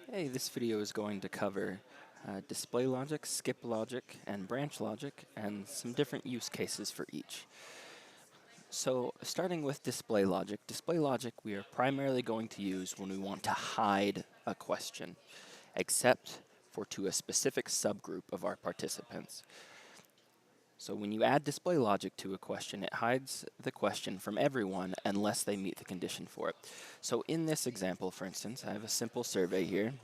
Hey, this video is going to cover display logic, skip logic, and branch logic, and some different use cases for each. So starting with display logic we are primarily going to use when we want to hide a question, except for to a specific subgroup of our participants. So when you add display logic to a question, it hides the question from everyone unless they meet the condition for it. So in this example, for instance, I have a simple survey here.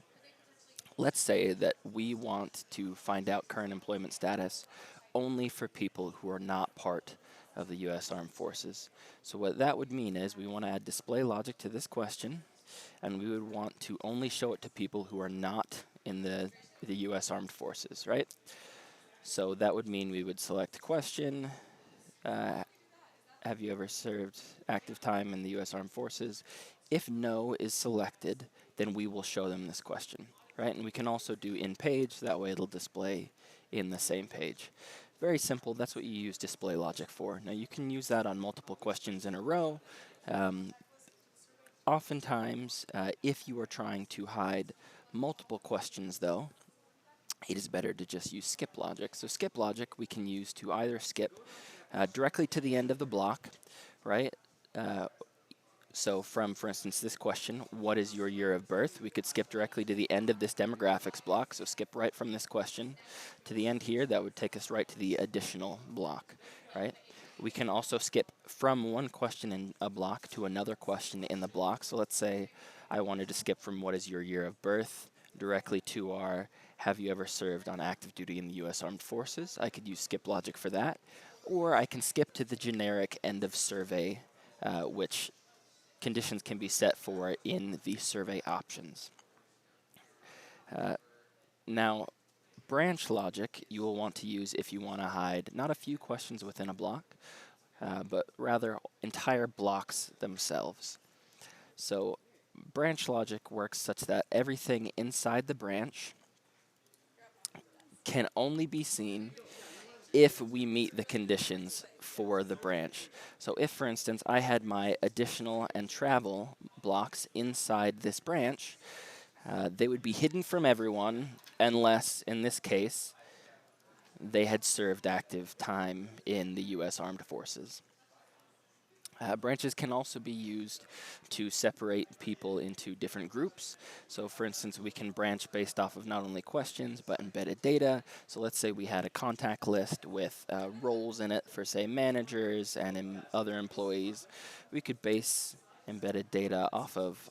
Let's say that we want to find out current employment status only for people who are not part of the U.S. Armed Forces. So what that would mean is we want to add display logic to this question, and we would want to only show it to people who are not in the U.S. Armed Forces, right? So that would mean we would select question, have you ever served active time in the U.S. Armed Forces? If no is selected, then we will show them this question, right? And we can also do in page, that way it'll display in the same page. Very simple, that's what you use display logic for. Now you can use that on multiple questions in a row. Oftentimes, if you are trying to hide multiple questions though, it is better to just use skip logic. So skip logic we can use to either skip directly to the end of the block, right? So from, for instance, this question, what is your year of birth? We could skip directly to the end of this demographics block. So skip right from this question to the end here. That would take us right to the additional block, right? We can also skip from one question in a block to another question in the block. So let's say I wanted to skip from what is your year of birth directly to our have you ever served on active duty in the U.S. Armed Forces. I could use skip logic for that. Or I can skip to the generic end of survey, which conditions can be set for in the survey options. Now, branch logic you will want to use if you want to hide not a few questions within a block, but rather entire blocks themselves. So branch logic works such that everything inside the branch can only be seen if we meet the conditions for the branch. So if, for instance, I had my additional and travel blocks inside this branch, they would be hidden from everyone unless, in this case, they had served active time in the U.S. Armed Forces. Branches can also be used to separate people into different groups. So for instance, we can branch based off of not only questions, but embedded data. So let's say we had a contact list with roles in it for, say, managers and other employees. We could base embedded data off of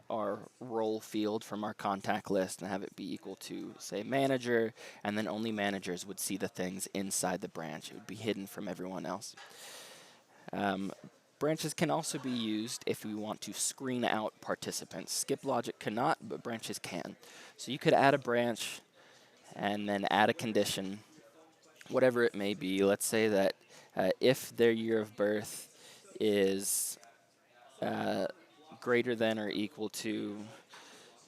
our role field from our contact list and have it be equal to, say, manager, and then only managers would see the things inside the branch. It would be hidden from everyone else. Branches can also be used if we want to screen out participants. Skip logic cannot, but branches can. So you could add a branch and then add a condition, whatever it may be. Let's say that if their year of birth is greater than or equal to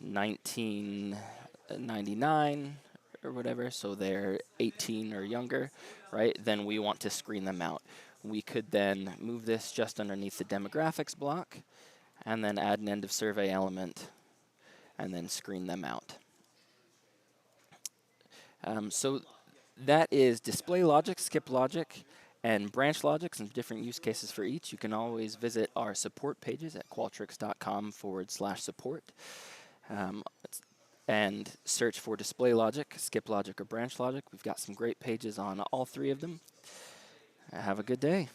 1999 or whatever, so they're 18 or younger, right, then we want to screen them out. We could then move this just underneath the demographics block and then add an end of survey element and then screen them out. So that is display logic, skip logic, and branch logic, some different use cases for each. You can always visit our support pages at qualtrics.com/support and search for display logic, skip logic, or branch logic. We've got some great pages on all three of them. Have a good day.